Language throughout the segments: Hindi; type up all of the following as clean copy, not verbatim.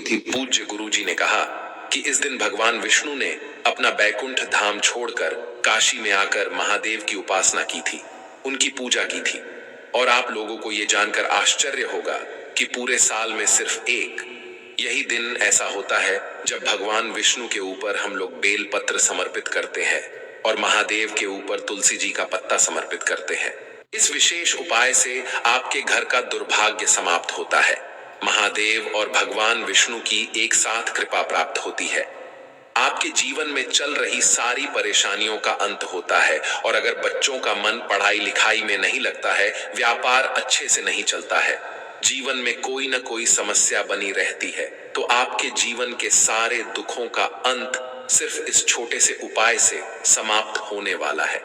थी। पूज्य गुरुजी ने कहा कि इस दिन भगवान विष्णु ने अपना बैकुंठ धाम छोड़कर काशी में आकर महादेव की उपासना की थी, उनकी पूजा की थी। और आप लोगों को यह जानकर आश्चर्य होगा कि पूरे साल में सिर्फ एक यही दिन ऐसा होता है जब भगवान विष्णु के ऊपर हम लोग बेल पत्र समर्पित करते हैं और महादेव के ऊपर तुलसी जी का पत्ता समर्पित करते हैं। इस विशेष उपाय से आपके घर का दुर्भाग्य समाप्त होता है, महादेव और भगवान विष्णु की एक साथ कृपा प्राप्त होती है, आपके जीवन में चल रही सारी परेशानियों का अंत होता है। और अगर बच्चों का मन पढ़ाई लिखाई में नहीं लगता है, व्यापार अच्छे से नहीं चलता है, जीवन में कोई न कोई समस्या बनी रहती है, तो आपके जीवन के सारे दुखों का अंत सिर्फ इस छोटे से उपाय से समाप्त होने वाला है।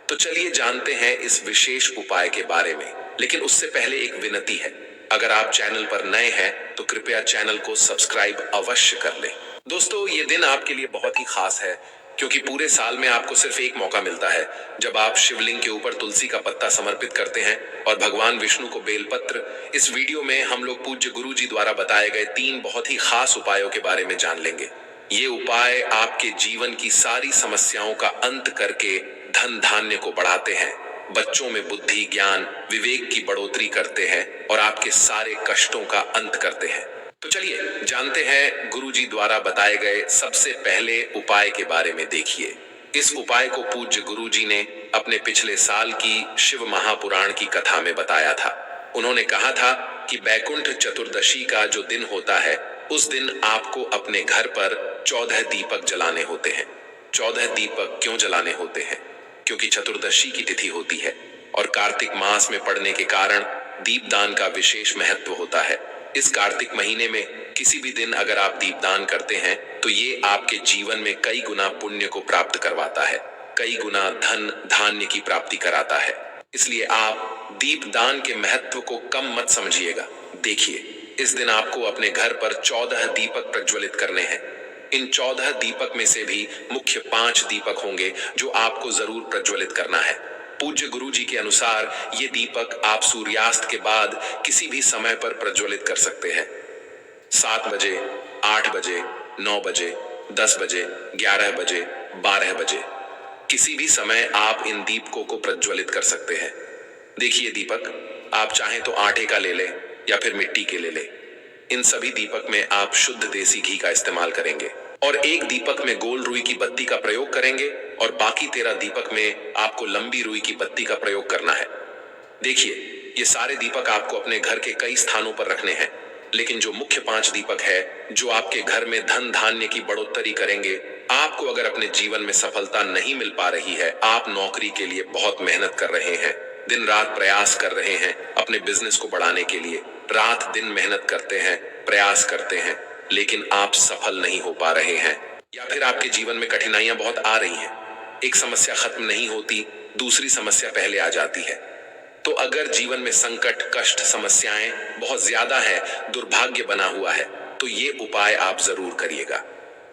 तो चलिए जानते हैं इस विशेष उपाय के बारे में। लेकिन उससे पहले एक विनती है, अगर आप चैनल पर नए हैं तो कृपया चैनल को सब्सक्राइब अवश्य कर लें। दोस्तों, ये दिन आपके लिए बहुत ही खास है, क्योंकि पूरे साल में आपको सिर्फ एक मौका मिलता है जब आप शिवलिंग के ऊपर तुलसी का पत्ता समर्पित करते हैं और भगवान विष्णु को बेलपत्र। इस वीडियो में हम लोग पूज्य गुरुजी द्वारा बताए गए 3 बहुत ही खास उपायों के बारे में जान लेंगे। ये उपाय आपके जीवन की सारी समस्याओं का अंत करके धन धान्य को बढ़ाते हैं, बच्चों में बुद्धि ज्ञान विवेक की बढ़ोतरी करते हैं और आपके सारे कष्टों का अंत करते हैं। तो चलिए जानते हैं गुरुजी द्वारा बताए गए सबसे पहले उपाय के बारे में। देखिए, इस उपाय को पूज्य गुरुजी ने अपने पिछले साल की शिव महापुराण की कथा में बताया था। उन्होंने कहा था कि बैकुंठ चतुर्दशी का जो दिन होता है, उस दिन आपको अपने घर पर 14 दीपक जलाने होते हैं। 14 दीपक क्यों जलाने होते हैं? क्योंकि चतुर्दशी की तिथि होती है और कार्तिक मास में पड़ने के कारण दीपदान का विशेष महत्व होता है। इस कार्तिक महीने में किसी भी दिन अगर आप दीपदान करते हैं तो ये आपके जीवन में कई गुना पुण्य को प्राप्त करवाता है, कई गुना धन धान्य की प्राप्ति कराता है। इसलिए आप दीपदान के महत्व को कम मत समझिएगा। देखिए, इस दिन आपको अपने घर पर 14 दीपक प्रज्वलित करने हैं। इन 14 दीपक में से भी मुख्य 5 दीपक होंगे जो आपको जरूर प्रज्वलित करना है। पूज्य गुरुजी के अनुसार ये दीपक आप सूर्यास्त के बाद किसी भी समय पर प्रज्वलित कर सकते हैं। 7 बजे, 8 बजे, 9 बजे, 10 बजे, 11 बजे, 12 बजे, किसी भी समय आप इन दीपकों को प्रज्वलित कर सकते हैं। देखिए, दीपक आप चाहें तो आटे का ले लें या फिर मिट्टी के ले लें। इन सभी दीपक में आप शुद्ध देसी घी का इस्तेमाल करेंगे और एक दीपक में गोल रुई की बत्ती का प्रयोग करेंगे और बाकी 13 दीपक में आपको लंबी रुई की बत्ती का प्रयोग करना है। देखिए, ये सारे दीपक आपको अपने घर के कई स्थानों पर रखने हैं, लेकिन जो मुख्य 5 दीपक है जो आपके घर में धन धान्य की बढ़ोतरी करेंगे। आपको अगर अपने जीवन में सफलता नहीं मिल पा रही है, आप नौकरी के लिए बहुत मेहनत कर रहे हैं, दिन रात प्रयास कर रहे हैं अपने बिजनेस को बढ़ाने के लिए, रात दिन मेहनत करते हैं, प्रयास करते हैं, लेकिन आप सफल नहीं हो पा रहे हैं, या फिर आपके जीवन में कठिनाइयां बहुत आ रही हैं, एक समस्या खत्म नहीं होती, दूसरी समस्या पहले आ जाती है। तो अगर जीवन में संकट कष्ट समस्याएं बहुत ज्यादा है, दुर्भाग्य बना हुआ है, तो ये उपाय आप जरूर करिएगा।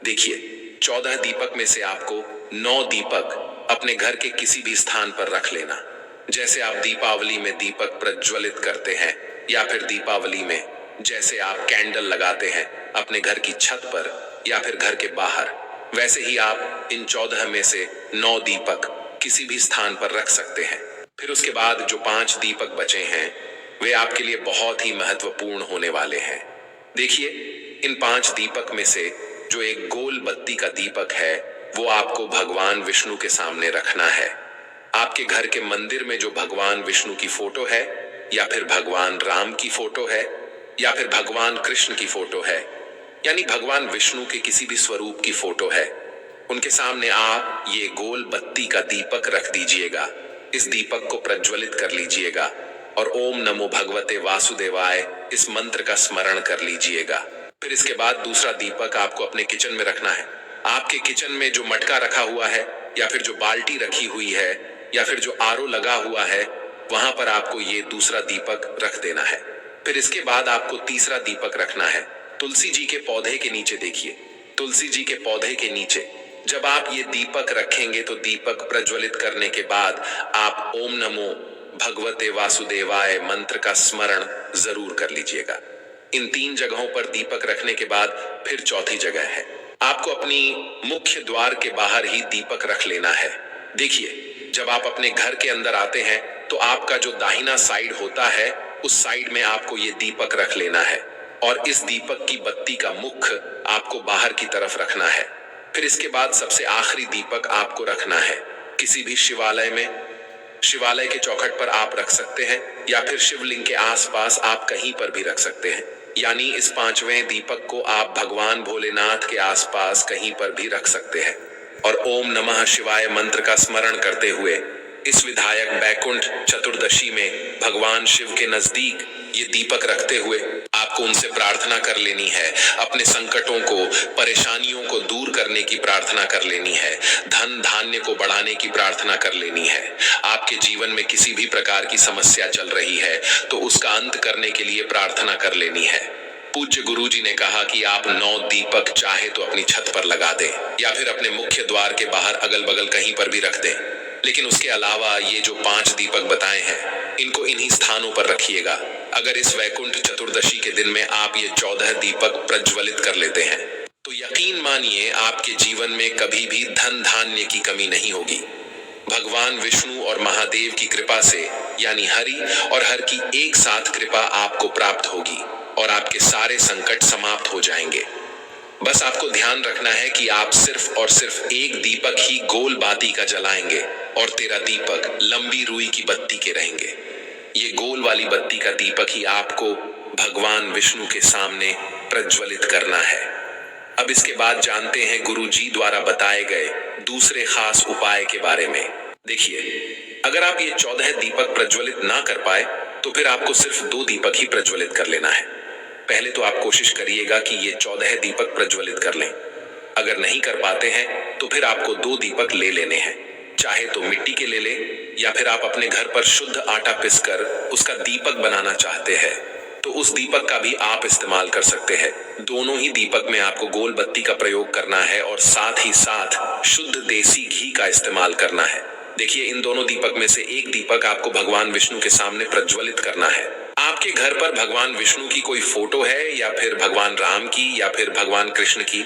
देखिए, 14 दीपक में से आपको 9 दीपक अपने घर के किसी भी स्थान पर रख लेना। जैसे आप दीपावली में दीपक प्रज्वलित करते हैं या फिर दीपावली में जैसे आप कैंडल लगाते हैं अपने घर की छत पर या फिर घर के बाहर, वैसे ही आप इन 14 में से 9 दीपक किसी भी स्थान पर रख सकते हैं। फिर उसके बाद जो 5 दीपक बचे हैं वे आपके लिए बहुत ही महत्वपूर्ण होने वाले हैं। देखिए, इन 5 दीपक में से जो एक गोल बत्ती का दीपक है वो आपको भगवान विष्णु के सामने रखना है। आपके घर के मंदिर में जो भगवान विष्णु की फोटो है या फिर भगवान राम की फोटो है या फिर भगवान कृष्ण की फोटो है, यानी भगवान विष्णु के किसी भी स्वरूप की फोटो है, उनके सामने आप ये गोल बत्ती का दीपक रख दीजिएगा। इस दीपक को प्रज्वलित कर लीजिएगा और ओम नमो भगवते वासुदेवाय इस मंत्र का स्मरण कर लीजिएगा। फिर इसके बाद दूसरा दीपक आपको अपने किचन में रखना है। आपके किचन में जो मटका रखा हुआ है या फिर जो बाल्टी रखी हुई है या फिर जो आरओ लगा हुआ है, वहां पर आपको ये दूसरा दीपक रख देना है। फिर इसके बाद आपको तीसरा दीपक रखना है तुलसी जी के पौधे के नीचे। देखिए, तुलसी जी के पौधे के नीचे जब आप ये दीपक रखेंगे तो दीपक प्रज्वलित करने के बाद आप ओम नमो भगवते वासुदेवाय मंत्र का स्मरण जरूर कर लीजिएगा। इन 3 जगहों पर दीपक रखने के बाद फिर चौथी जगह है, आपको अपनी मुख्य द्वार के बाहर ही दीपक रख लेना है। देखिए, जब आप अपने घर के अंदर आते हैं तो आपका जो दाहिना साइड होता है उस साइड में आपको ये दीपक रख लेना है और इस दीपक की बत्ती का मुख आपको बाहर की तरफ रखना है। फिर इसके बाद सबसे आखिरी दीपक आपको रखना है किसी भी शिवालय में। शिवालय के चौखट पर आप रख सकते हैं या फिर शिवलिंग के आसपास आप कहीं पर भी रख सकते हैं। यानी इस 5वें दीपक को आप भगवान भोलेनाथ के आसपास कहीं पर भी रख सकते हैं और ओम नमः शिवाय मंत्र का स्मरण करते हुए इस विधायक बैकुंठ चतुर्दशी में भगवान शिव के नजदीक ये दीपक रखते हुए आपको उनसे प्रार्थना कर लेनी है, अपने संकटों को, परेशानियों को दूर करने की प्रार्थना कर लेनी है, धन धान्य को बढ़ाने की प्रार्थना कर लेनी है। आपके जीवन में किसी भी प्रकार की समस्या चल रही है तो उसका अंत करने के लिए प्रार्थना कर लेनी है। पूज्य गुरुजी ने कहा कि आप 9 दीपक चाहे तो अपनी छत पर लगा दें या फिर अपने मुख्य द्वार के बाहर अगल बगल कहीं पर भी रख दें, लेकिन उसके अलावा ये जो 5 दीपक बताए हैं इनको इन्हीं स्थानों पर रखिएगा। अगर इस वैकुंठ चतुर्दशी के दिन में आप ये 14 दीपक प्रज्वलित कर लेते हैं तो यकीन मानिए आपके जीवन में कभी भी धन धान्य की कमी नहीं होगी। भगवान विष्णु और महादेव की कृपा से यानी हरि और हर की एक साथ कृपा आपको प्राप्त होगी और आपके सारे संकट समाप्त हो जाएंगे। बस आपको ध्यान रखना है कि आप सिर्फ और सिर्फ एक दीपक ही गोल बाती का जलाएंगे और 13 दीपक लंबी रुई की बत्ती के रहेंगे। ये गोल वाली बत्ती का दीपक ही आपको भगवान विष्णु के सामने प्रज्वलित करना है। अब इसके बाद जानते हैं गुरुजी द्वारा बताए गए दूसरे खास उपाय के बारे में। देखिए, अगर आप ये 14 दीपक प्रज्वलित ना कर पाए तो फिर आपको सिर्फ 2 दीपक ही प्रज्वलित कर लेना है। पहले तो आप कोशिश करिएगा कि ये 14 दीपक प्रज्वलित कर लें। अगर नहीं कर पाते हैं तो फिर आपको 2 दीपक ले लेने हैं, चाहे तो मिट्टी के ले लें या फिर आप अपने घर पर शुद्ध आटा पीसकर उसका दीपक बनाना चाहते हैं तो उस दीपक का भी आप इस्तेमाल कर सकते हैं। दोनों ही दीपक में आपको गोल बत्ती का प्रयोग करना है और साथ ही साथ शुद्ध देसी घी का इस्तेमाल करना है। देखिए, इन दोनों दीपक में से एक दीपक आपको भगवान विष्णु के सामने प्रज्वलित करना है। आपके घर पर भगवान विष्णु की कोई फोटो है या फिर भगवान राम की या फिर भगवान कृष्ण की,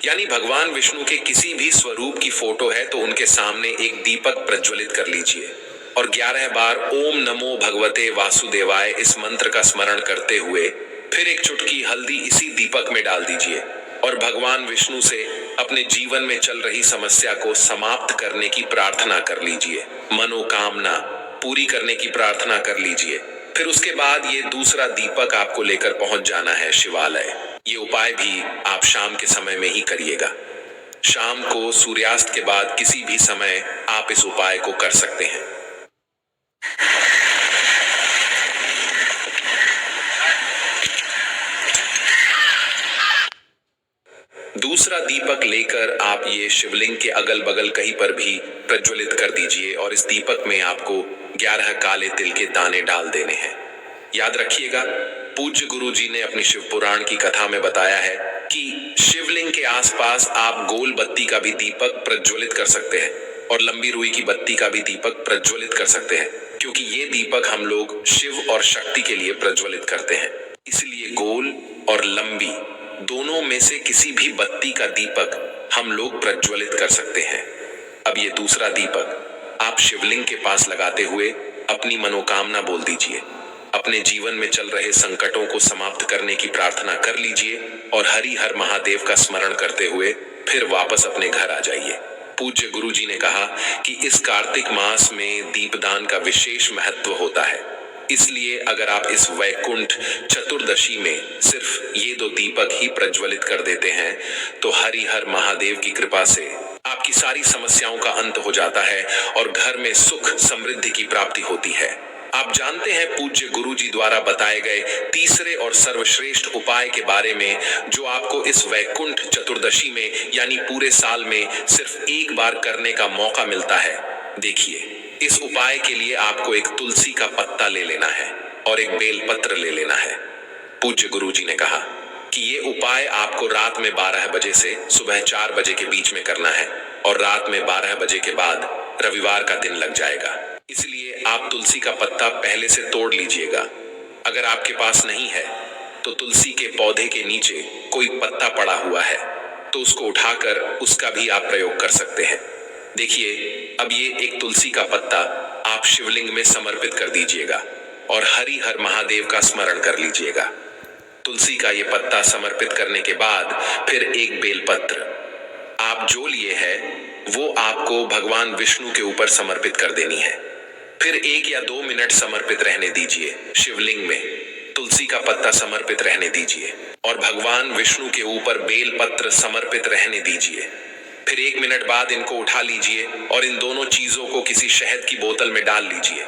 यानी भगवान विष्णु के किसी भी स्वरूप की फोटो है तो उनके सामने एक दीपक प्रज्वलित कर लीजिए और 11 बार ओम नमो भगवते वासुदेवाय इस मंत्र का स्मरण करते हुए फिर एक चुटकी हल्दी इसी दीपक में डाल दीजिए और भगवान विष्णु से अपने जीवन में चल रही समस्या को समाप्त करने की प्रार्थना कर लीजिए, मनोकामना पूरी करने की प्रार्थना कर लीजिए। फिर उसके बाद ये दूसरा दीपक आपको लेकर पहुंच जाना है शिवालय। ये उपाय भी आप शाम के समय में ही करिएगा। शाम को सूर्यास्त के बाद किसी भी समय आप इस उपाय को कर सकते हैं। दूसरा दीपक लेकर आप ये शिवलिंग के अगल बगल कहीं पर भी प्रज्वलित कर दीजिए और इस दीपक में आपको 11 काले तिल के दाने डाल देने हैं। याद रखिएगा, पूज्य गुरुजी ने अपनी शिव पुराण की कथा में बताया है कि शिवलिंग के आसपास आप गोल बत्ती का भी दीपक प्रज्वलित कर सकते हैं और लंबी रुई की बत्ती का भी दीपक प्रज्वलित कर सकते हैं, क्योंकि ये दीपक हम लोग शिव और शक्ति के लिए प्रज्वलित करते हैं। इसलिए गोल और लंबी दोनों में से किसी भी बत्ती का दीपक हम लोग प्रज्वलित कर सकते हैं। अब ये दूसरा दीपक आप शिवलिंग के पास लगाते हुए अपनी मनोकामना बोल दीजिए, अपने जीवन में चल रहे संकटों को समाप्त करने की प्रार्थना कर लीजिए और हरि हर महादेव का स्मरण करते हुए फिर वापस अपने घर आ जाइए। पूज्य गुरुजी ने कहा कि इस कार्तिक मास में दीपदान का विशेष महत्व होता है, इसलिए अगर आप इस वैकुंठ चतुर्दशी में सिर्फ ये 2 दीपक ही प्रज्वलित कर देते हैं तो हरि हर महादेव की कृपा से आपकी सारी समस्याओं का अंत हो जाता है और घर में सुख समृद्धि की प्राप्ति होती है। आप जानते हैं पूज्य गुरुजी द्वारा बताए गए तीसरे और सर्वश्रेष्ठ उपाय के बारे में जो आपको इस वैकुंठ चतुर्दशी में यानी पूरे साल में सिर्फ एक बार करने का मौका मिलता है। देखिए, इस उपाय के लिए आपको एक तुलसी का पत्ता ले लेना है और एक बेलपत्र ले लेना है। पूज्य गुरुजी ने कहा कि ये उपाय आपको रात में 12 बजे से सुबह 4 बजे के बीच में करना है और रात में 12 बजे के बाद रविवार का दिन लग जाएगा। इसलिए आप तुलसी का पत्ता पहले से तोड़ लीजिएगा। अगर आपके पास नहीं है तो तुलसी के पौधे के नीचे कोई पत्ता पड़ा हुआ है तो उसको उठाकर उसका भी आप प्रयोग कर सकते हैं। देखिए, अब ये एक तुलसी का पत्ता आप शिवलिंग में समर्पित कर दीजिएगा और हरि हर महादेव का स्मरण कर लीजिएगा। तुलसी का ये पत्ता समर्पित करने के बाद फिर एक बेलपत्र आप जो लिए है वो आपको भगवान विष्णु के ऊपर समर्पित कर देनी है। फिर 1 या 2 मिनट समर्पित रहने दीजिए शिवलिंग में, तुलसी का पत्ता समर्पित रहने दीजिए और भगवान विष्णु के ऊपर बेलपत्र समर्पित रहने दीजिए। फिर 1 मिनट बाद इनको उठा लीजिए और इन दोनों चीजों को किसी शहद की बोतल में डाल लीजिए।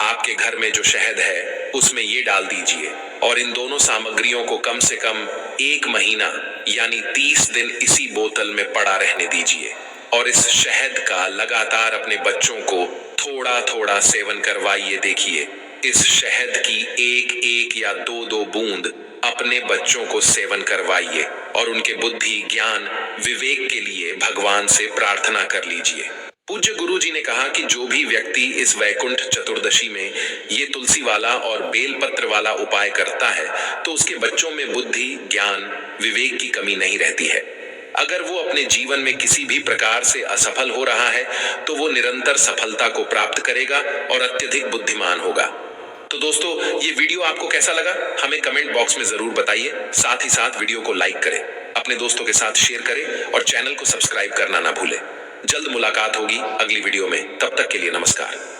आपके घर में जो शहद है उसमें ये डाल दीजिए और इन दोनों सामग्रियों को कम से कम 1 महीना यानी 30 दिन इसी बोतल में पड़ा रहने दीजिए और इस शहद का लगातार अपने बच्चों को थोड़ा थोड़ा सेवन करवाइए। देखिए, इस शहद की 1-1 या 2-2 बूंद अपने बच्चों को सेवन करवाइए और उनके बुद्धि, ज्ञान, विवेक के लिए भगवान से प्रार्थना कर लीजिए। पूज्य गुरु जी ने कहा कि जो भी व्यक्ति इस वैकुंठ चतुर्दशी में ये तुलसी वाला और बेलपत्र वाला उपाय करता है तो उसके बच्चों में बुद्धि, ज्ञान, विवेक की कमी नहीं रहती है। अगर वो अपने जीवन में किसी भी प्रकार से असफल हो रहा है तो वो निरंतर सफलता को प्राप्त करेगा और अत्यधिक बुद्धिमान होगा। तो दोस्तों, ये वीडियो आपको कैसा लगा हमें कमेंट बॉक्स में जरूर बताइए। साथ ही साथ वीडियो को लाइक करें, अपने दोस्तों के साथ शेयर करें और चैनल को सब्सक्राइब करना ना भूलें। जल्द मुलाकात होगी अगली वीडियो में, तब तक के लिए नमस्कार।